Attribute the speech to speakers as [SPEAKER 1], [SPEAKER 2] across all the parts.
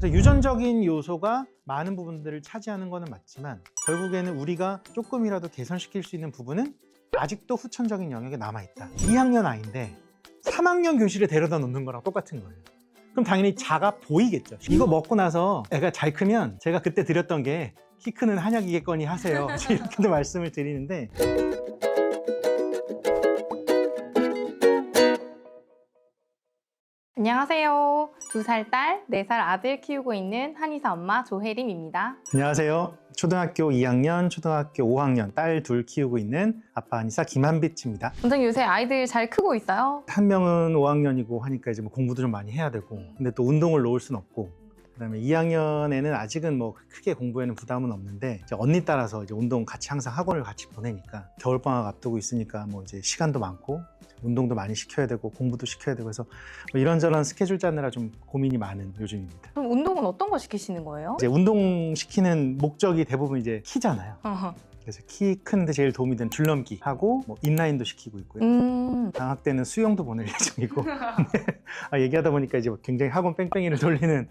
[SPEAKER 1] 그래서 유전적인 요소가 많은 부분들을 차지하는 것은 맞지만 결국에는 우리가 조금이라도 개선시킬 수 있는 부분은 아직도 후천적인 영역에 남아있다. 2학년 아이인데 3학년 교실에 데려다 놓는 거랑 똑같은 거예요. 그럼 당연히 작아 보이겠죠. 이거 먹고 나서 애가 잘 크면 제가 그때 드렸던 게 키 크는 한약이겠거니 하세요. 이렇게도 말씀을 드리는데
[SPEAKER 2] 안녕하세요. 2살 딸, 4살 아들 키우고 있는 한의사 엄마 조혜림입니다.
[SPEAKER 1] 안녕하세요. 초등학교 2학년, 초등학교 5학년 딸 둘 키우고 있는 아빠 한의사 김한빛입니다.
[SPEAKER 2] 원장님 요새 아이들 잘 크고 있어요?
[SPEAKER 1] 한 명은 5학년이고 하니까 이제 뭐 공부도 좀 많이 해야 되고 근데 또 운동을 놓을 순 없고 그다음에 2학년에는 아직은 뭐 크게 공부에는 부담은 없는데 이제 언니 따라서 이제 운동 같이 항상 학원을 같이 보내니까 겨울방학 앞두고 있으니까 뭐 이제 시간도 많고 운동도 많이 시켜야 되고 공부도 시켜야 되고 해서 뭐 이런저런 스케줄 짜느라 좀 고민이 많은 요즘입니다.
[SPEAKER 2] 그럼 운동은 어떤 거 시키시는 거예요?
[SPEAKER 1] 이제 운동 시키는 목적이 대부분 이제 키잖아요. 그래서 키 크는데 제일 도움이 되는 줄넘기 하고 뭐 인라인도 시키고 있고요. 방학 때는 수영도 보낼 예정이고 얘기하다 보니까 이제 굉장히 학원 뺑뺑이를 돌리는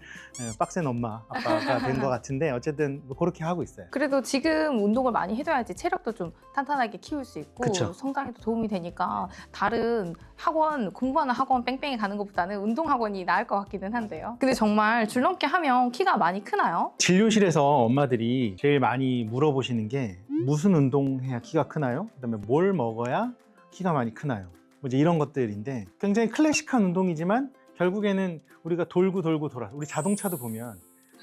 [SPEAKER 1] 빡센 엄마 아빠가 된 것 같은데 어쨌든 뭐 그렇게 하고 있어요.
[SPEAKER 2] 그래도 지금 운동을 많이 해줘야지 체력도 좀 탄탄하게 키울 수 있고
[SPEAKER 1] 그쵸.
[SPEAKER 2] 성장에도 도움이 되니까 다른 학원, 공부하는 학원 뺑뺑이 가는 것보다는 운동 학원이 나을 것 같기는 한데요. 근데 정말 줄넘기 하면 키가 많이 크나요?
[SPEAKER 1] 진료실에서 엄마들이 제일 많이 물어보시는 게 무슨 운동해야 키가 크나요? 그다음에 뭘 먹어야 키가 많이 크나요? 뭐 이제 이런 것들인데 굉장히 클래식한 운동이지만 결국에는 우리가 돌고 돌아 우리 자동차도 보면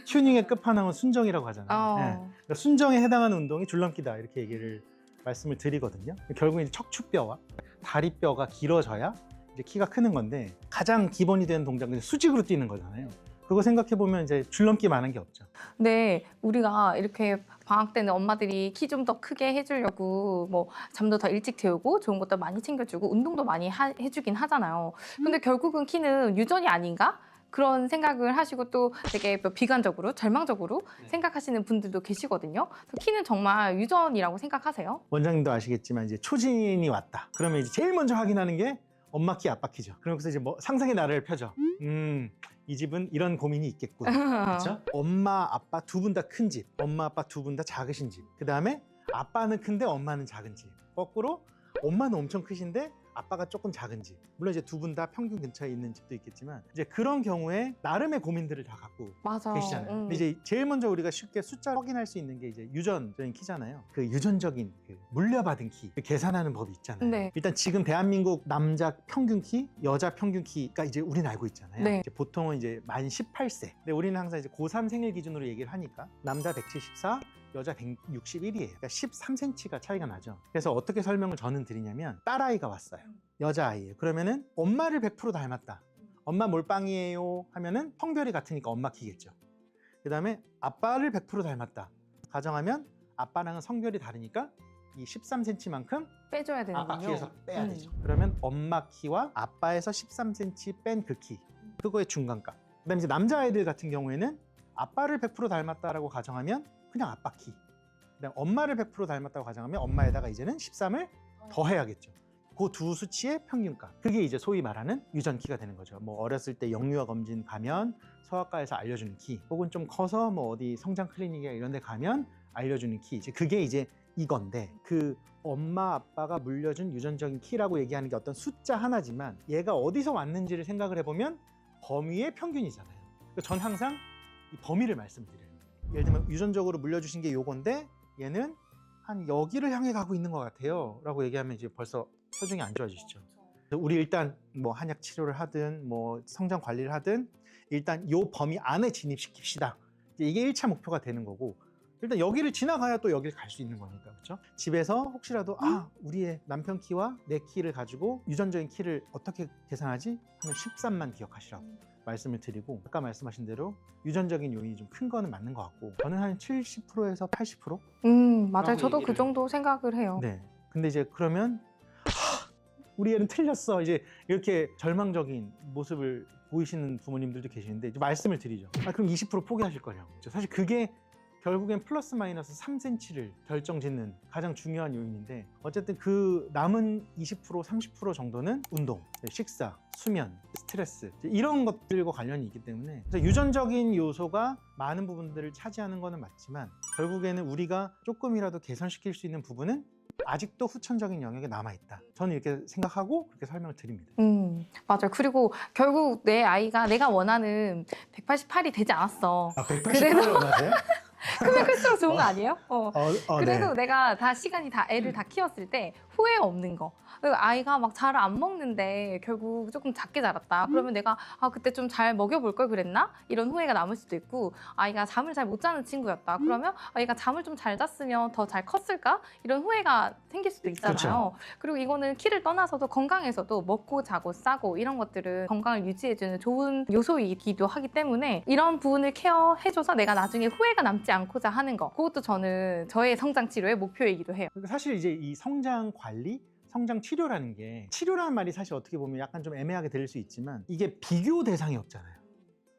[SPEAKER 1] 튜닝의 끝판왕은 순정이라고 하잖아요. 네. 그러니까 순정에 해당하는 운동이 줄넘기다 이렇게 얘기를 말씀을 드리거든요. 결국은 이제 척추뼈와 다리뼈가 길어져야 이제 키가 크는 건데 가장 기본이 되는 동작은 수직으로 뛰는 거잖아요. 그거 생각해 보면 이제 줄넘기만한 게 없죠.
[SPEAKER 2] 네, 우리가 이렇게 방학 때는 엄마들이 키 좀 더 크게 해주려고 뭐 잠도 더 일찍 재우고 좋은 것도 많이 챙겨주고 운동도 많이 해주긴 하잖아요. 근데 결국은 키는 유전이 아닌가? 그런 생각을 하시고 또 되게 비관적으로, 절망적으로 생각하시는 분들도 계시거든요. 키는 정말 유전이라고 생각하세요?
[SPEAKER 1] 원장님도 아시겠지만 이제 초진이 왔다. 그러면 이제 제일 먼저 확인하는 게 엄마 키, 아빠 키죠. 그러면서 이제 뭐 상상의 나래를 펴죠. 이 집은 이런 고민이 있겠군. 그렇죠? 엄마, 아빠 두 분 다 큰 집, 엄마, 아빠 두 분 다 작으신 집. 그 다음에 아빠는 큰데 엄마는 작은 집. 거꾸로 엄마는 엄청 크신데 아빠가 조금 작은 집. 물론 이제 두 분 다 평균 근처에 있는 집도 있겠지만 이제 그런 경우에 나름의 고민들을 다 갖고
[SPEAKER 2] 맞아.
[SPEAKER 1] 계시잖아요. 근데 이제 제일 먼저 우리가 쉽게 숫자를 확인할 수 있는 게 이제 유전적인 키잖아요. 그 유전적인 그 물려받은 키, 그 계산하는 법이 있잖아요.
[SPEAKER 2] 네.
[SPEAKER 1] 일단 지금 대한민국 남자 평균 키, 여자 평균 키가 이제 우리는 알고 있잖아요.
[SPEAKER 2] 네.
[SPEAKER 1] 이제 보통은 이제 만 18세. 근데 우리는 항상 이제 고3 생일 기준으로 얘기를 하니까 남자 174, 여자 161이에요. 그러니까 13cm가 차이가 나죠. 그래서 어떻게 설명을 저는 드리냐면 딸아이가 왔어요. 여자아이예요. 그러면은 엄마를 100% 닮았다. 엄마 몰빵이에요 하면은 성별이 같으니까 엄마 키겠죠. 그 다음에 아빠를 100% 닮았다. 가정하면 아빠랑은 성별이 다르니까 이 13cm만큼
[SPEAKER 2] 빼줘야 되는군요.
[SPEAKER 1] 아빠 키에서 빼야 되죠. 그러면 엄마 키와 아빠에서 13cm 뺀 그 키. 그거의 중간값. 그 다음에 이제 남자아이들 같은 경우에는 아빠를 100% 닮았다라고 가정하면 그냥 아빠 키. 그다음 엄마를 100% 닮았다고 가정하면 엄마에다가 이제는 13을 더해야겠죠. 그 두 수치의 평균값. 그게 이제 소위 말하는 유전 키가 되는 거죠. 뭐 어렸을 때 영유아 검진 가면 소아과에서 알려주는 키, 혹은 좀 커서 뭐 어디 성장 클리닉이나 이런 데 가면 알려주는 키. 이제 그게 이제 이건데 그 엄마 아빠가 물려준 유전적인 키라고 얘기하는 게 어떤 숫자 하나지만 얘가 어디서 왔는지를 생각을 해보면 범위의 평균이잖아요. 그러니까 전 항상 이 범위를 말씀드려요. 예를 들면 유전적으로 물려주신 게 요건데 얘는 한 여기를 향해 가고 있는 것 같아요 라고 얘기하면 이제 벌써 표정이 안 좋아지시죠. 우리 일단 뭐 한약 치료를 하든 뭐 성장 관리를 하든 일단 요 범위 안에 진입시킵시다. 이게 1차 목표가 되는 거고 일단 여기를 지나가야 또 여기를 갈 수 있는 거니까. 그렇죠? 집에서 혹시라도 우리의 남편 키와 내 키를 가지고 유전적인 키를 어떻게 계산하지? 하면 13만 기억하시라고 말씀을 드리고 아까 말씀하신 대로 유전적인 요인이 좀 큰 거는 맞는 것 같고 저는 한 70%에서 80%?
[SPEAKER 2] 맞아요. 저도 그 정도 생각을 해요.
[SPEAKER 1] 네. 근데 이제 그러면 우리 애는 틀렸어. 이제 이렇게 절망적인 모습을 보이시는 부모님들도 계시는데 이제 말씀을 드리죠. 그럼 20% 포기하실 거냐고. 사실 그게 결국엔 플러스 마이너스 3cm를 결정짓는 가장 중요한 요인인데 어쨌든 그 남은 20% 30% 정도는 운동, 식사, 수면, 스트레스 이런 것들과 관련이 있기 때문에 그래서 유전적인 요소가 많은 부분들을 차지하는 거는 맞지만 결국에는 우리가 조금이라도 개선시킬 수 있는 부분은 아직도 후천적인 영역에 남아있다. 저는 이렇게 생각하고 그렇게 설명을 드립니다.
[SPEAKER 2] 맞아요. 그리고 결국 내 아이가 내가 원하는 188이 되지 않았어.
[SPEAKER 1] 188을 원하세요?
[SPEAKER 2] 크면 클수록 좋은 거 아니에요? 그래도
[SPEAKER 1] 네.
[SPEAKER 2] 내가 다 시간이 다 애를 다 키웠을 때 후회 없는 거. 그리고 아이가 막 잘 안 먹는데 결국 조금 작게 자랐다. 그러면 내가 그때 좀 잘 먹여볼 걸 그랬나? 이런 후회가 남을 수도 있고 아이가 잠을 잘 못 자는 친구였다. 그러면 아이가 잠을 좀 잘 잤으면 더 잘 컸을까? 이런 후회가 생길 수도 있잖아요.
[SPEAKER 1] 그렇죠.
[SPEAKER 2] 그리고 이거는 키를 떠나서도 건강에서도 먹고 자고 싸고 이런 것들은 건강을 유지해주는 좋은 요소이기도 하기 때문에 이런 부분을 케어해줘서 내가 나중에 후회가 남지 않고자 하는 거 그것도 저는 저의 성장 치료의 목표이기도 해요.
[SPEAKER 1] 사실 이제 이 성장 관리, 성장 치료라는 게 치료라는 말이 사실 어떻게 보면 약간 좀 애매하게 들릴 수 있지만 이게 비교 대상이 없잖아요.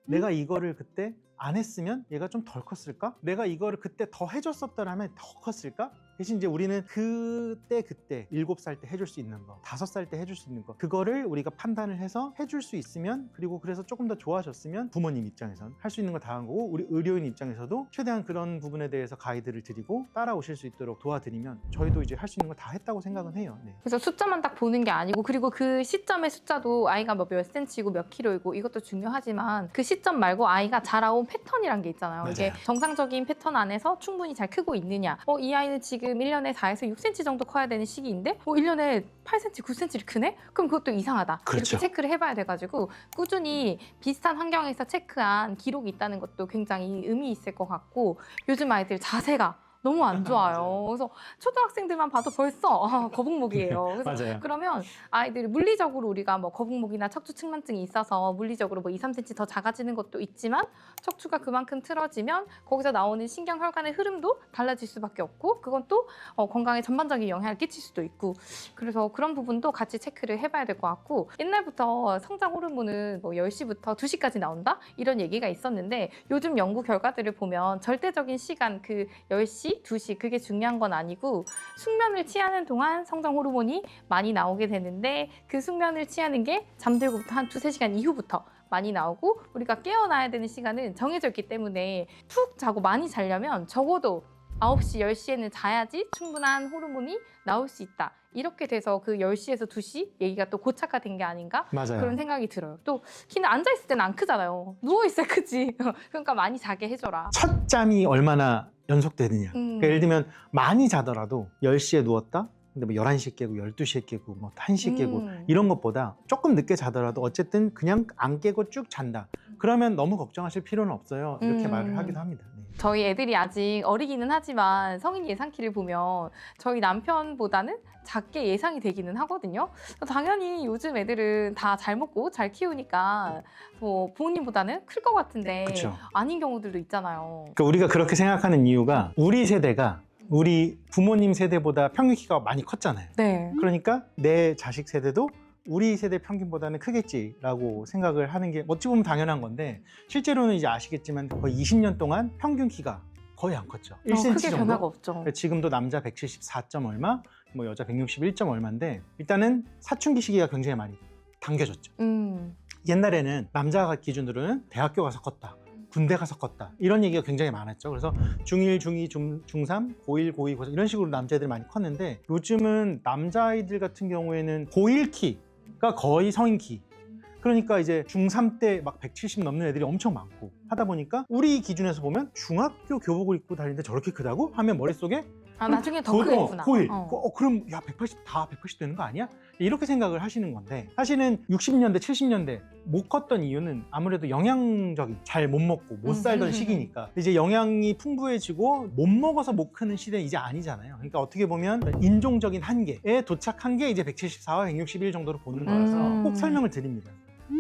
[SPEAKER 1] 내가 이거를 그때 안 했으면 얘가 좀 덜 컸을까? 내가 이거를 그때 더 해줬었더라면 더 컸을까? 대신 이제 우리는 그때 7살 때 해줄 수 있는 거, 5살 때 해줄 수 있는 거 그거를 우리가 판단을 해서 해줄 수 있으면 그리고 그래서 조금 더 좋아졌으면 부모님 입장에선 할 수 있는 거 다 한 거고 우리 의료인 입장에서도 최대한 그런 부분에 대해서 가이드를 드리고 따라오실 수 있도록 도와드리면 저희도 이제 할 수 있는 거 다 했다고 생각은 해요. 네.
[SPEAKER 2] 그래서 숫자만 딱 보는 게 아니고 그리고 그 시점의 숫자도 아이가 뭐 몇 센치고 몇 킬로이고 이것도 중요하지만 그 시점 말고 아이가 자라온 패턴이란 게 있잖아요.
[SPEAKER 1] 맞아요.
[SPEAKER 2] 이게 정상적인 패턴 안에서 충분히 잘 크고 있느냐. 이 아이는 지금 1년에 4에서 6cm 정도 커야 되는 시기인데 1년에 8cm, 9cm를 크네? 그럼 그것도 이상하다.
[SPEAKER 1] 그렇죠.
[SPEAKER 2] 이렇게 체크를 해봐야 돼가지고 꾸준히 비슷한 환경에서 체크한 기록이 있다는 것도 굉장히 의미 있을 것 같고 요즘 아이들 자세가 너무 안 좋아요.
[SPEAKER 1] 맞아요.
[SPEAKER 2] 그래서 초등학생들만 봐도 벌써 거북목이에요. 그래서
[SPEAKER 1] 맞아요.
[SPEAKER 2] 그러면 아이들이 물리적으로 우리가 뭐 거북목이나 척추 측만증이 있어서 물리적으로 뭐 2, 3cm 더 작아지는 것도 있지만 척추가 그만큼 틀어지면 거기서 나오는 신경 혈관의 흐름도 달라질 수밖에 없고 그건 또 건강에 전반적인 영향을 끼칠 수도 있고 그래서 그런 부분도 같이 체크를 해봐야 될 것 같고 옛날부터 성장 호르몬은 뭐 10시부터 2시까지 나온다 이런 얘기가 있었는데 요즘 연구 결과들을 보면 절대적인 시간 그 10시 2시 그게 중요한 건 아니고 숙면을 취하는 동안 성장 호르몬이 많이 나오게 되는데 그 숙면을 취하는 게 잠들고부터 한 2-3시간 이후부터 많이 나오고 우리가 깨어나야 되는 시간은 정해져 있기 때문에 푹 자고 많이 자려면 적어도 9시, 10시에는 자야지 충분한 호르몬이 나올 수 있다. 이렇게 돼서 그 10시에서 2시 얘기가 또 고착화 된 게 아닌가?
[SPEAKER 1] 맞아요.
[SPEAKER 2] 그런 생각이 들어요. 또 키는 앉아있을 때는 안 크잖아요. 누워있어야 크지. 그러니까 많이 자게 해줘라.
[SPEAKER 1] 첫 잠이 얼마나 연속되느냐. 그러니까 예를 들면 많이 자더라도 10시에 누웠다? 근데 뭐 11시에 깨고 12시에 깨고 뭐 1시에 깨고 이런 것보다 조금 늦게 자더라도 어쨌든 그냥 안 깨고 쭉 잔다. 그러면 너무 걱정하실 필요는 없어요. 이렇게 말을 하기도 합니다. 네.
[SPEAKER 2] 저희 애들이 아직 어리기는 하지만 성인 예상키를 보면 저희 남편보다는 작게 예상이 되기는 하거든요. 당연히 요즘 애들은 다 잘 먹고 잘 키우니까 뭐 부모님보다는 클 것 같은데
[SPEAKER 1] 그쵸.
[SPEAKER 2] 아닌 경우들도 있잖아요.
[SPEAKER 1] 그러니까 우리가 그렇게 생각하는 이유가 우리 세대가 우리 부모님 세대보다 평균 키가 많이 컸잖아요.
[SPEAKER 2] 네.
[SPEAKER 1] 그러니까 내 자식 세대도 우리 세대 평균보다는 크겠지라고 생각을 하는 게 어찌 보면 당연한 건데 실제로는 이제 아시겠지만 거의 20년 동안 평균 키가 거의 안 컸죠. 1cm
[SPEAKER 2] 크게
[SPEAKER 1] 정도.
[SPEAKER 2] 변화가 없죠.
[SPEAKER 1] 지금도 남자 174점 얼마, 뭐 여자 161점 얼마인데 일단은 사춘기 시기가 굉장히 많이 당겨졌죠. 옛날에는 남자가 기준으로는 대학교 가서 컸다. 군대 가서 컸다. 이런 얘기가 굉장히 많았죠. 그래서 중1, 중2, 중3, 고1, 고2, 고3 이런 식으로 남자애들 많이 컸는데 요즘은 남자아이들 같은 경우에는 고1 키가 거의 성인 키. 그러니까 이제 중3 때 막 170 넘는 애들이 엄청 많고 하다 보니까 우리 기준에서 보면 중학교 교복을 입고 다니는데 저렇게 크다고? 하면 머릿속에
[SPEAKER 2] 나중에 더 크겠구나.
[SPEAKER 1] 고1. 그럼 야 180 다 180 되는 거 아니야? 이렇게 생각을 하시는 건데 사실은 60년대 70년대 못 컸던 이유는 아무래도 영양적인 잘 못 먹고 못 살던 시기니까 이제 영양이 풍부해지고 못 먹어서 못 크는 시대는 이제 아니잖아요. 그러니까 어떻게 보면 인종적인 한계에 도착한 게 이제 174와 161 정도로 보는 거라서 꼭 설명을 드립니다.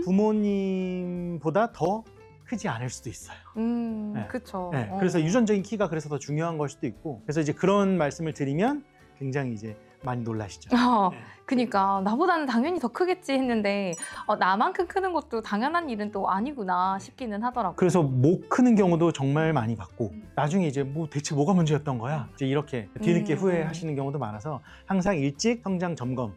[SPEAKER 1] 부모님보다 더 크지 않을 수도 있어요. 네.
[SPEAKER 2] 그렇죠.
[SPEAKER 1] 네, 그래서 유전적인 키가 그래서 더 중요한 걸 수도 있고 그래서 이제 그런 말씀을 드리면 굉장히 이제 많이 놀라시죠. 네.
[SPEAKER 2] 그니까 나보다는 당연히 더 크겠지 했는데 나만큼 크는 것도 당연한 일은 또 아니구나 싶기는 하더라고요.
[SPEAKER 1] 그래서 못 크는 경우도 정말 많이 봤고 나중에 이제 뭐 대체 뭐가 문제였던 거야? 이제 이렇게 뒤늦게 후회하시는 경우도 많아서 항상 일찍 성장 점검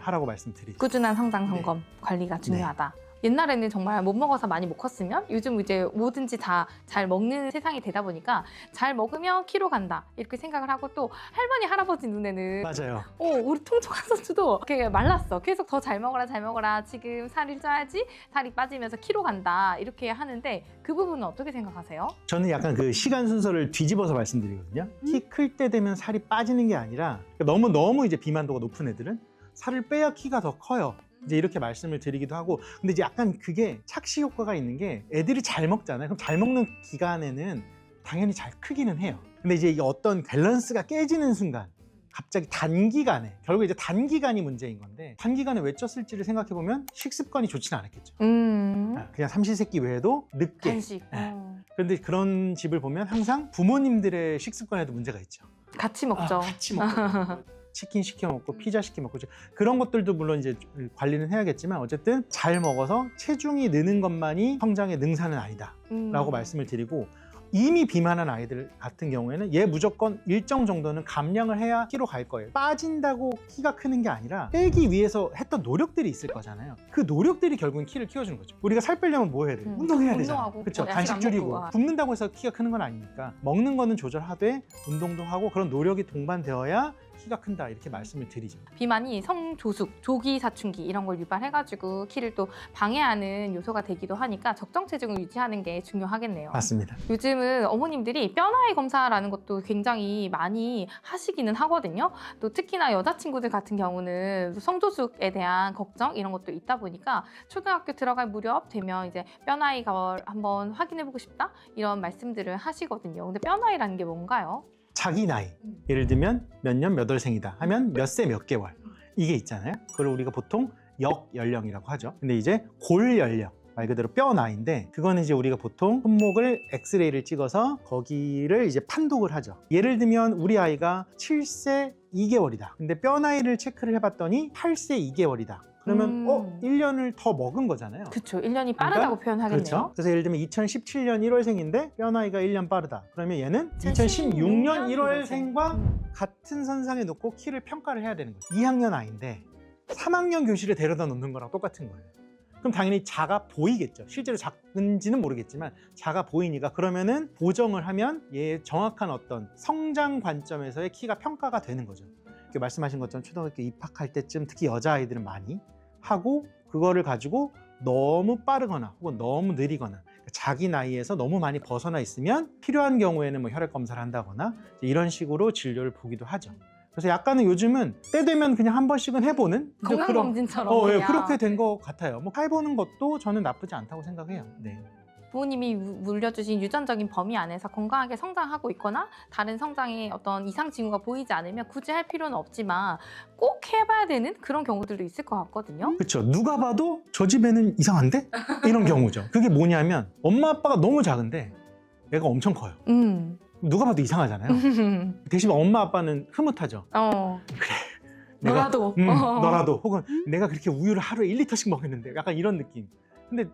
[SPEAKER 1] 하라고 말씀드리죠.
[SPEAKER 2] 꾸준한 성장 점검 관리가 중요하다. 옛날에는 정말 못 먹어서 많이 못 컸으면 요즘 이제 뭐든지 다 잘 먹는 세상이 되다 보니까 잘 먹으면 키로 간다 이렇게 생각을 하고 또 할머니 할아버지 눈에는
[SPEAKER 1] 맞아요.
[SPEAKER 2] 우리 통촉한 선수도 이렇게 말랐어. 계속 더 잘 먹어라 잘 먹어라 지금 살을 쪄야지 살이 빠지면서 키로 간다 이렇게 하는데 그 부분은 어떻게 생각하세요?
[SPEAKER 1] 저는 약간 그 시간 순서를 뒤집어서 말씀드리거든요. 키 클 때 되면 살이 빠지는 게 아니라 너무 이제 비만도가 높은 애들은 살을 빼야 키가 더 커요. 이제 이렇게 말씀을 드리기도 하고 근데 이제 약간 그게 착시 효과가 있는 게 애들이 잘 먹잖아요. 그럼 잘 먹는 기간에는 당연히 잘 크기는 해요. 근데 이제 이게 어떤 밸런스가 깨지는 순간 갑자기 단기간에 결국 이제 단기간이 문제인 건데 단기간에 왜 쪘을지를 생각해 보면 식습관이 좋지는 않았겠죠. 그냥 삼시세끼 외에도 늦게
[SPEAKER 2] 간식.
[SPEAKER 1] 그런데 그런 집을 보면 항상 부모님들의 식습관에도 문제가 있죠.
[SPEAKER 2] 같이 먹죠.
[SPEAKER 1] 같이 먹고 치킨 시켜 먹고 피자 시켜 먹고 그런 것들도 물론 이제 관리는 해야겠지만 어쨌든 잘 먹어서 체중이 느는 것만이 성장의 능사는 아니다라고 말씀을 드리고 이미 비만한 아이들 같은 경우에는 얘 무조건 일정 정도는 감량을 해야 키로 갈 거예요. 빠진다고 키가 크는 게 아니라 빼기 위해서 했던 노력들이 있을 거잖아요. 그 노력들이 결국은 키를 키워주는 거죠. 우리가 살 빼려면 뭐 해야 돼요? 운동해야 되잖아요.
[SPEAKER 2] 운동하고,
[SPEAKER 1] 그렇죠.
[SPEAKER 2] 야식
[SPEAKER 1] 간식
[SPEAKER 2] 안
[SPEAKER 1] 줄이고
[SPEAKER 2] 먹고.
[SPEAKER 1] 굶는다고 해서 키가 크는 건 아니니까 먹는 거는 조절하되 운동도 하고 그런 노력이 동반되어야 키가 큰다 이렇게 말씀을 드리죠.
[SPEAKER 2] 비만이 성조숙, 조기 사춘기 이런 걸 유발해가지고 키를 또 방해하는 요소가 되기도 하니까 적정 체중을 유지하는 게 중요하겠네요.
[SPEAKER 1] 맞습니다.
[SPEAKER 2] 요즘은 어머님들이 뼈나이 검사라는 것도 굉장히 많이 하시기는 하거든요. 또 특히나 여자친구들 같은 경우는 성조숙에 대한 걱정 이런 것도 있다 보니까 초등학교 들어갈 무렵 되면 이제 뼈나이가 한번 확인해보고 싶다 이런 말씀들을 하시거든요. 근데 뼈나이라는 게 뭔가요?
[SPEAKER 1] 자기 나이 예를 들면 몇 년 몇 월생이다 하면 몇 세 몇 개월 이게 있잖아요. 그걸 우리가 보통 역연령이라고 하죠. 근데 이제 골연령 말 그대로 뼈 나이인데 그거는 이제 우리가 보통 손목을 엑스레이를 찍어서 거기를 이제 판독을 하죠. 예를 들면 우리 아이가 7세 2개월이다. 근데 뼈 나이를 체크를 해봤더니 8세 2개월이다. 그러면 1년을 더 먹은 거잖아요.
[SPEAKER 2] 그렇죠. 1년이 빠르다고 표현하겠네요.
[SPEAKER 1] 그렇죠. 그래서 예를 들면 2017년 1월생인데 뼈 나이가 1년 빠르다. 그러면 얘는 2016년 1월생과 같은 선상에 놓고 키를 평가를 해야 되는 거죠. 2학년 아이인데 3학년 교실에 데려다 놓는 거랑 똑같은 거예요. 그럼 당연히 작아 보이겠죠. 실제로 작은지는 모르겠지만 작아 보이니까 그러면은 보정을 하면 얘의 정확한 어떤 성장 관점에서의 키가 평가가 되는 거죠. 이렇게 말씀하신 것처럼 초등학교 입학할 때쯤 특히 여자아이들은 많이 하고 그거를 가지고 너무 빠르거나 혹은 너무 느리거나 자기 나이에서 너무 많이 벗어나 있으면 필요한 경우에는 뭐 혈액 검사를 한다거나 이런 식으로 진료를 보기도 하죠. 그래서 약간은 요즘은 때 되면 그냥 한 번씩은 해보는
[SPEAKER 2] 건강검진처럼
[SPEAKER 1] 예, 그렇게 된 것 같아요. 뭐 해보는 것도 저는 나쁘지 않다고 생각해요. 네.
[SPEAKER 2] 부모님이 물려주신 유전적인 범위 안에서 건강하게 성장하고 있거나 다른 성장에 어떤 이상 징후가 보이지 않으면 굳이 할 필요는 없지만 꼭 해봐야 되는 그런 경우들도 있을 것 같거든요.
[SPEAKER 1] 그렇죠. 누가 봐도 저 집에는 이상한데? 이런 경우죠. 그게 뭐냐면 엄마 아빠가 너무 작은데 애가 엄청 커요. 누가 봐도 이상하잖아요. 대신 엄마 아빠는 흐뭇하죠. 그래.
[SPEAKER 2] 너라도.
[SPEAKER 1] 너라도. 혹은 내가 그렇게 우유를 하루에 1리터씩 먹였는데 약간 이런 느낌. 근데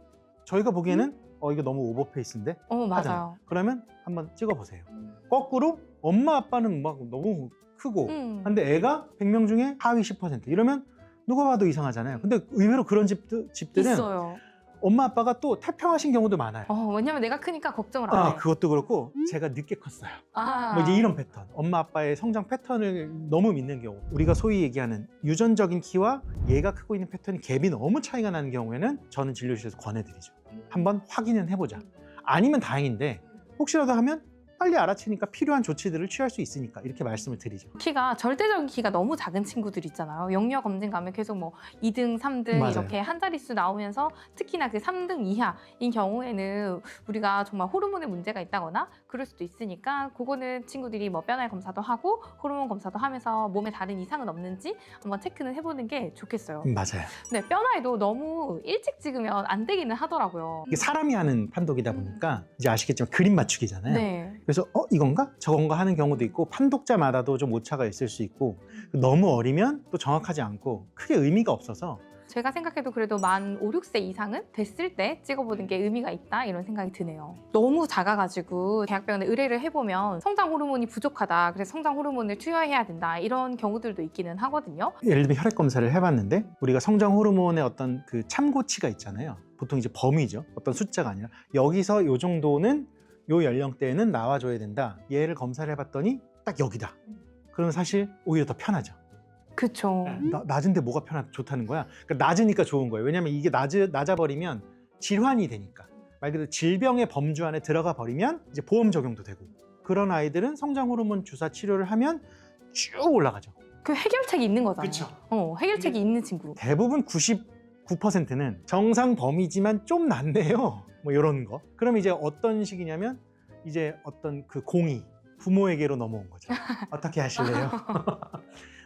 [SPEAKER 1] 저희가 보기에는 이거 너무 오버페이스인데?
[SPEAKER 2] 맞아요.
[SPEAKER 1] 하잖아요. 그러면 한번 찍어보세요. 거꾸로 엄마 아빠는 막 너무 크고 근데 애가 100명 중에 하위 10% 이러면 누가 봐도 이상하잖아요. 근데 의외로 그런 집들은
[SPEAKER 2] 있어요.
[SPEAKER 1] 엄마 아빠가 또 태평하신 경우도 많아요.
[SPEAKER 2] 왜냐면 내가 크니까 걱정을 안 해.
[SPEAKER 1] 그것도 그렇고 제가 늦게 컸어요.
[SPEAKER 2] 아.
[SPEAKER 1] 뭐 이제 이런 패턴. 엄마 아빠의 성장 패턴을 너무 믿는 경우. 우리가 소위 얘기하는 유전적인 키와 얘가 크고 있는 패턴이 갭이 너무 차이가 나는 경우에는 저는 진료실에서 권해드리죠. 한번 확인은 해보자. 아니면 다행인데 혹시라도 하면 빨리 알아채니까 필요한 조치들을 취할 수 있으니까 이렇게 말씀을 드리죠.
[SPEAKER 2] 키가 절대적인 키가 너무 작은 친구들 있잖아요. 영유아 검진 가면 계속 뭐 2등, 3등
[SPEAKER 1] 맞아요.
[SPEAKER 2] 이렇게 한 자릿수 나오면서 특히나 그 3등 이하인 경우에는 우리가 정말 호르몬에 문제가 있다거나 그럴 수도 있으니까 그거는 친구들이 뭐 뼈나이 검사도 하고 호르몬 검사도 하면서 몸에 다른 이상은 없는지 한번 체크는 해보는 게 좋겠어요.
[SPEAKER 1] 맞아요.
[SPEAKER 2] 네, 뼈나이도 너무 일찍 찍으면 안 되기는 하더라고요.
[SPEAKER 1] 이게 사람이 하는 판독이다 보니까 이제 아시겠지만 그림 맞추기잖아요.
[SPEAKER 2] 네.
[SPEAKER 1] 그래서 이건가? 저건가 하는 경우도 있고 판독자마다도 좀 오차가 있을 수 있고 너무 어리면 또 정확하지 않고 크게 의미가 없어서
[SPEAKER 2] 제가 생각해도 그래도 만 5, 6세 이상은 됐을 때 찍어보는 게 의미가 있다 이런 생각이 드네요. 너무 작아가지고 대학병원에 의뢰를 해보면 성장 호르몬이 부족하다, 그래서 성장 호르몬을 투여해야 된다 이런 경우들도 있기는 하거든요.
[SPEAKER 1] 예를 들면 혈액 검사를 해봤는데 우리가 성장 호르몬의 어떤 그 참고치가 있잖아요. 보통 이제 범위죠. 어떤 숫자가 아니라 여기서 요 정도는 요 연령대에는 나와줘야 된다. 얘를 검사를 해봤더니 딱 여기다. 그러면 사실 오히려 더 편하죠.
[SPEAKER 2] 그쵸.
[SPEAKER 1] 낮은데 뭐가 좋다는 거야? 그러니까 낮으니까 좋은 거예요. 왜냐하면 이게 낮아버리면 질환이 되니까. 말 그대로 질병의 범주 안에 들어가 버리면 이제 보험 적용도 되고, 그런 아이들은 성장 호르몬 주사 치료를 하면 쭉 올라가죠.
[SPEAKER 2] 그 해결책이 있는 거잖아요.
[SPEAKER 1] 그쵸.
[SPEAKER 2] 해결책이 있는 친구.
[SPEAKER 1] 대부분 99%는 정상 범위지만 좀 낫네요. 뭐 이런 거. 그럼 이제 어떤 식이냐면 이제 어떤 그 공이 부모에게로 넘어온 거죠. 어떻게 하실래요?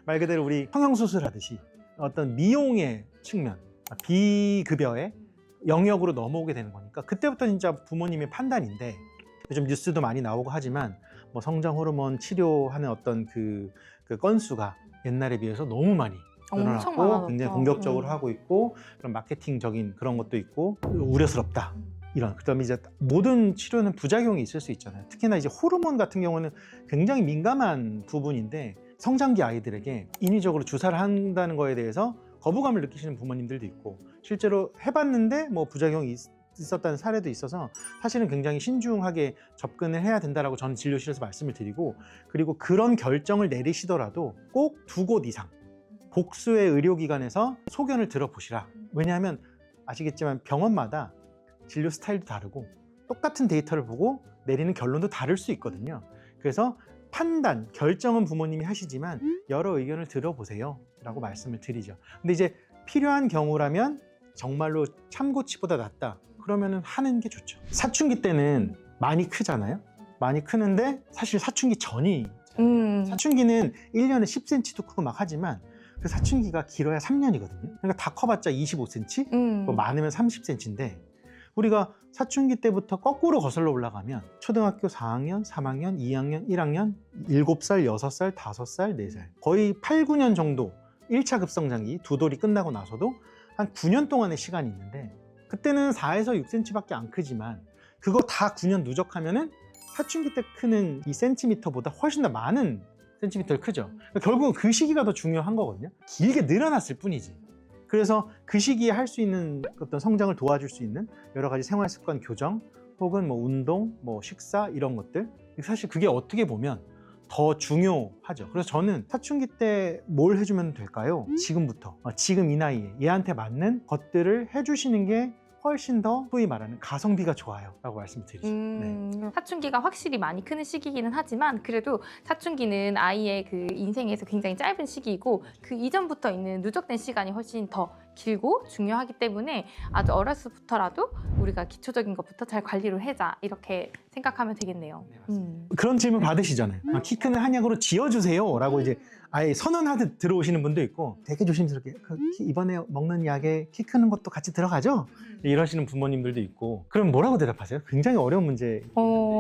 [SPEAKER 1] 말 그대로 우리 성형수술 하듯이 어떤 미용의 측면, 비급여의 영역으로 넘어오게 되는 거니까 그때부터 진짜 부모님의 판단인데, 요즘 뉴스도 많이 나오고 하지만 뭐 성장 호르몬 치료하는 어떤 그 건수가 옛날에 비해서 너무 많이
[SPEAKER 2] 엄청
[SPEAKER 1] 늘어났고
[SPEAKER 2] 많아졌죠.
[SPEAKER 1] 굉장히 공격적으로 하고 있고, 그런 마케팅적인 그런 것도 있고 우려스럽다. 이런. 그다음에 이제 모든 치료는 부작용이 있을 수 있잖아요. 특히나 이제 호르몬 같은 경우는 굉장히 민감한 부분인데 성장기 아이들에게 인위적으로 주사를 한다는 거에 대해서 거부감을 느끼시는 부모님들도 있고, 실제로 해봤는데 뭐 부작용이 있었다는 사례도 있어서 사실은 굉장히 신중하게 접근을 해야 된다라고 저는 진료실에서 말씀을 드리고, 그리고 그런 결정을 내리시더라도 꼭 2곳 이상 복수의 의료기관에서 소견을 들어보시라. 왜냐하면 아시겠지만 병원마다 진료 스타일도 다르고 똑같은 데이터를 보고 내리는 결론도 다를 수 있거든요. 그래서 판단, 결정은 부모님이 하시지만 여러 의견을 들어보세요 라고 말씀을 드리죠. 근데 이제 필요한 경우라면 정말로 참고치보다 낫다 그러면은 하는 게 좋죠. 사춘기 때는 많이 크잖아요. 많이 크는데 사실 사춘기 전이 사춘기는 1년에 10cm도 크고 막 하지만 그 사춘기가 길어야 3년이거든요. 그러니까 다 커봤자 25cm, 뭐 많으면 30cm인데 우리가 사춘기 때부터 거꾸로 거슬러 올라가면 초등학교 4학년, 3학년, 2학년, 1학년, 7살, 6살, 5살, 4살 거의 8, 9년 정도 1차 급성장기 두 돌이 끝나고 나서도 한 9년 동안의 시간이 있는데, 그때는 4에서 6cm밖에 안 크지만 그거 다 9년 누적하면은 사춘기 때 크는 이 센티미터보다 훨씬 더 많은 센티미터를 크죠. 그러니까 결국은 그 시기가 더 중요한 거거든요. 길게 늘어났을 뿐이지. 그래서 그 시기에 할 수 있는 어떤 성장을 도와줄 수 있는 여러 가지 생활 습관 교정 혹은 뭐 운동, 뭐 식사 이런 것들, 사실 그게 어떻게 보면 더 중요하죠. 그래서 저는 사춘기 때 뭘 해주면 될까요? 지금부터, 지금 이 나이에 얘한테 맞는 것들을 해주시는 게 훨씬 더 소위 말하는 가성비가 좋아요 라고 말씀드리죠. 네.
[SPEAKER 2] 사춘기가 확실히 많이 크는 시기이기는 하지만 그래도 사춘기는 아이의 그 인생에서 굉장히 짧은 시기이고 그 이전부터 있는 누적된 시간이 훨씬 더 길고 중요하기 때문에 아주 어렸을 때부터라도 우리가 기초적인 것부터 잘 관리를 해자 이렇게 생각하면 되겠네요.
[SPEAKER 1] 그런 질문 받으시잖아요. 키 크는 한약으로 지어주세요 라고 이제 아예 선언하듯 들어오시는 분도 있고, 되게 조심스럽게 이번에 먹는 약에 키 크는 것도 같이 들어가죠? 이러시는 부모님들도 있고, 그럼 뭐라고 대답하세요? 굉장히 어려운 문제.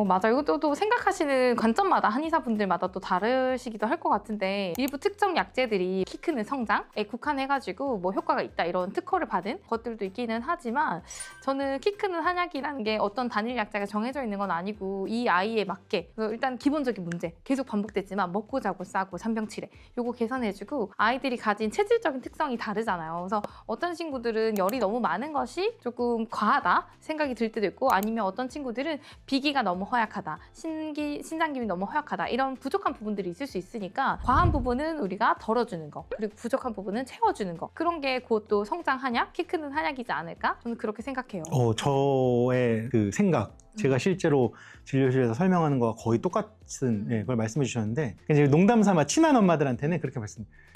[SPEAKER 2] 맞아요. 이것도 또 생각하시는 관점마다 한의사분들마다 또 다르시기도 할 것 같은데, 일부 특정 약재들이 키 크는 성장에 국한해가지고 뭐 효과가 있다 이런 특허를 받은 것들도 있기는 하지만, 저는 키 크는 한약이라는 게 어떤 단일 약재가 정해져 있는 건 아니고 이 아이에 맞게 일단 기본적인 문제 계속 반복됐지만 먹고 자고 싸고 삼병칠해 요거 개선해주고, 아이들이 가진 체질적인 특성이 다르잖아요. 그래서 어떤 친구들은 열이 너무 많은 것이 조금 과하다 생각이 들 때도 있고, 아니면 어떤 친구들은 비기가 너무 허약하다, 신장기미 너무 허약하다 이런 부족한 부분들이 있을 수 있으니까 과한 부분은 우리가 덜어주는 거, 그리고 부족한 부분은 채워주는 거, 그런 게 곧 또 성장 한약, 키 크는 한약이지 않을까? 저는 그렇게 생각해요.
[SPEAKER 1] 저의 그 생각, 제가 실제로 진료실에서 설명하는 거와 거의 똑같은 걸 말씀해 주셨는데, 이제 농담 삼아 친한 엄마들한테는 그렇게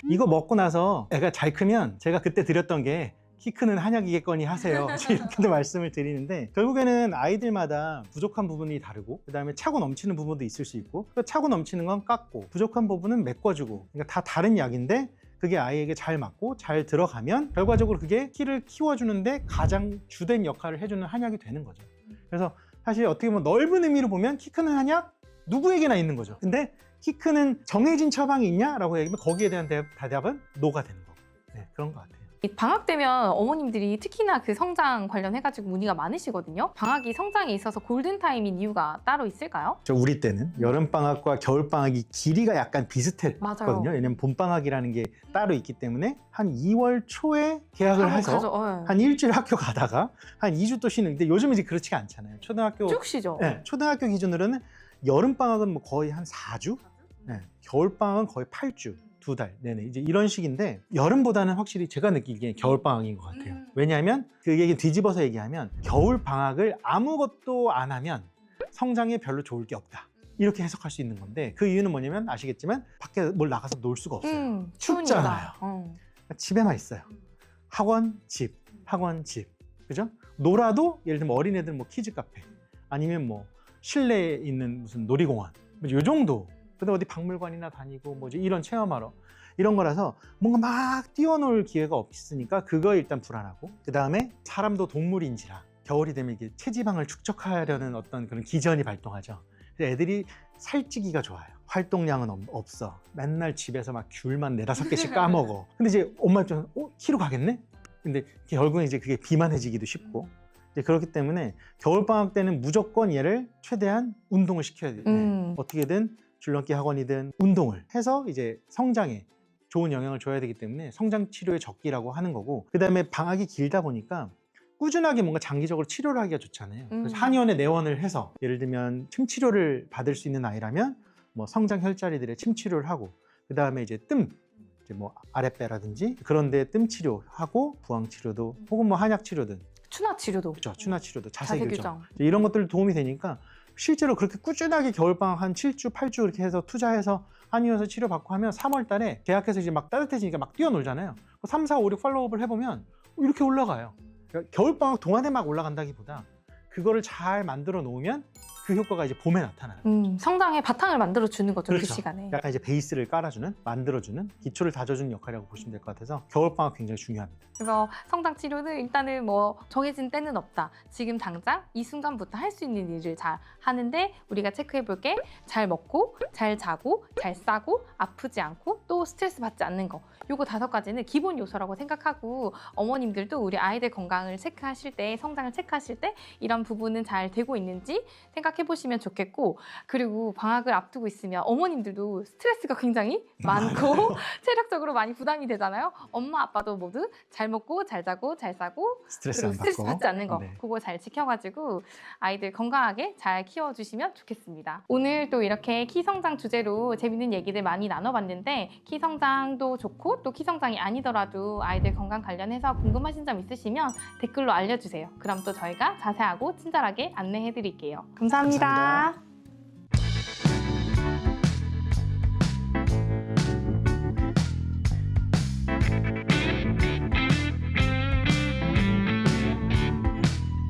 [SPEAKER 1] 이거 먹고 나서 애가 잘 크면 제가 그때 드렸던 게 키 크는 한약이겠거니 하세요. 이렇게도 말씀을 드리는데, 결국에는 아이들마다 부족한 부분이 다르고 그다음에 차고 넘치는 부분도 있을 수 있고, 차고 넘치는 건 깎고 부족한 부분은 메꿔주고, 그러니까 다 다른 약인데 그게 아이에게 잘 맞고 잘 들어가면 결과적으로 그게 키를 키워주는데 가장 주된 역할을 해주는 한약이 되는 거죠. 그래서 사실 어떻게 보면 넓은 의미로 보면 키 크는 한약 누구에게나 있는 거죠. 근데 키 크는 정해진 처방이 있냐라고 얘기하면 거기에 대한 대답은 노가 되는 거고. 네, 그런 것 같아요.
[SPEAKER 2] 이 방학 되면 어머님들이 특히나 그 성장 관련해가지고 문의가 많으시거든요. 방학이 성장에 있어서 골든타임인 이유가 따로 있을까요?
[SPEAKER 1] 우리 때는 여름방학과 겨울방학이 길이가 약간 비슷했거든요.
[SPEAKER 2] 맞아요.
[SPEAKER 1] 왜냐면 봄방학이라는 게 따로 있기 때문에 한 2월 초에 개학을 해서 한 일주일 학교 가다가 한 2주 또 쉬는. 근데 요즘은 이제 그렇지가 않잖아요. 초등학교
[SPEAKER 2] 쭉 쉬죠.
[SPEAKER 1] 네, 초등학교 기준으로는 여름방학은 뭐 거의 한 4주, 네, 겨울방학은 거의 8주. 2달 내내 이제 이런 식인데 여름보다는 확실히 제가 느끼기에 겨울방학인 것 같아요. 왜냐하면 그 얘기 뒤집어서 얘기하면 겨울방학을 아무것도 안 하면 성장에 별로 좋을 게 없다. 이렇게 해석할 수 있는 건데 그 이유는 뭐냐면 아시겠지만 밖에 뭘 나가서 놀 수가 없어요. 춥잖아요. 집에만 있어요. 학원, 집, 학원, 집. 그죠? 놀아도 예를 들면 어린애들 뭐 키즈 카페 아니면 뭐 실내에 있는 무슨 놀이공원 요 정도. 근데 어디 박물관이나 다니고 뭐지 이런 체험하러 이런 거라서 뭔가 막 뛰어놀 기회가 없으니까 그거 일단 불안하고 그 다음에 사람도 동물인지라 겨울이 되면 이게 체지방을 축적하려는 어떤 그런 기전이 발동하죠. 그래서 애들이 살찌기가 좋아요. 활동량은 없어. 맨날 집에서 막 귤만 4-5개씩 까먹어. 근데 이제 엄마 입장에서 키로 가겠네? 근데 결국은 이제 그게 비만해지기도 쉽고 이제 그렇기 때문에 겨울방학 때는 무조건 얘를 최대한 운동을 시켜야 돼요. 어떻게든 줄넘기 학원이든 운동을 해서 이제 성장에 좋은 영향을 줘야 되기 때문에 성장 치료의 적기라고 하는 거고 그다음에 방학이 길다 보니까 꾸준하게 뭔가 장기적으로 치료를 하기가 좋잖아요. 그래서 한의원에 내원을 해서 예를 들면 침 치료를 받을 수 있는 아이라면 뭐 성장 혈자리들의 침 치료를 하고 그다음에 이제 이제 뭐 아랫배라든지 그런 데 뜸 치료하고 부항 치료도 혹은 뭐 한약 치료든
[SPEAKER 2] 추나 치료도.
[SPEAKER 1] 그렇죠. 추나 치료도
[SPEAKER 2] 자세
[SPEAKER 1] 자세
[SPEAKER 2] 교정.
[SPEAKER 1] 교정 이런 것들 도움이 되니까 실제로 그렇게 꾸준하게 겨울방학 한 7주, 8주 이렇게 해서 투자해서 한의원에서 치료받고 하면 3월 달에 계약해서 이제 막 따뜻해지니까 막 뛰어놀잖아요. 3, 4, 5, 6 팔로우업을 해보면 이렇게 올라가요. 그러니까 겨울방학 동안에 막 올라간다기보다 그거를 잘 만들어 놓으면 그 효과가 이제 봄에 나타나요.
[SPEAKER 2] 성장의 바탕을 만들어 주는 거죠.
[SPEAKER 1] 그렇죠.
[SPEAKER 2] 그 시간에.
[SPEAKER 1] 약간 이제 베이스를 깔아주는, 만들어주는, 기초를 다져주는 역할이라고 보시면 될 것 같아서 겨울방학 굉장히 중요합니다.
[SPEAKER 2] 그래서 성장 치료는 일단은 뭐 정해진 때는 없다. 지금 당장 이 순간부터 할 수 있는 일을 잘 하는데 우리가 체크해 볼 게 잘 먹고, 잘 자고, 잘 싸고, 아프지 않고 또 스트레스 받지 않는 거. 요거 5가지는 기본 요소라고 생각하고 어머님들도 우리 아이들 건강을 체크하실 때, 성장을 체크하실 때 이런 부분은 잘 되고 있는지 생각해 보시면 좋겠고 그리고 방학을 앞두고 있으면 어머님들도 스트레스가 굉장히 많고 체력적으로 많이 부담이 되잖아요. 엄마 아빠도 모두 잘 먹고 잘 자고 잘 싸고
[SPEAKER 1] 스트레스
[SPEAKER 2] 그리고
[SPEAKER 1] 안
[SPEAKER 2] 스트레스
[SPEAKER 1] 받고.
[SPEAKER 2] 받지 않는 거
[SPEAKER 1] 네.
[SPEAKER 2] 그거 잘 지켜가지고 아이들 건강하게 잘 키워주시면 좋겠습니다. 오늘 또 이렇게 키 성장 주제로 재밌는 얘기들 많이 나눠봤는데 키 성장도 좋고 또 키 성장이 아니더라도 아이들 건강 관련해서 궁금하신 점 있으시면 댓글로 알려주세요. 그럼 또 저희가 자세하고 친절하게 안내해드릴게요. 감사합니다.
[SPEAKER 1] 감사합니다.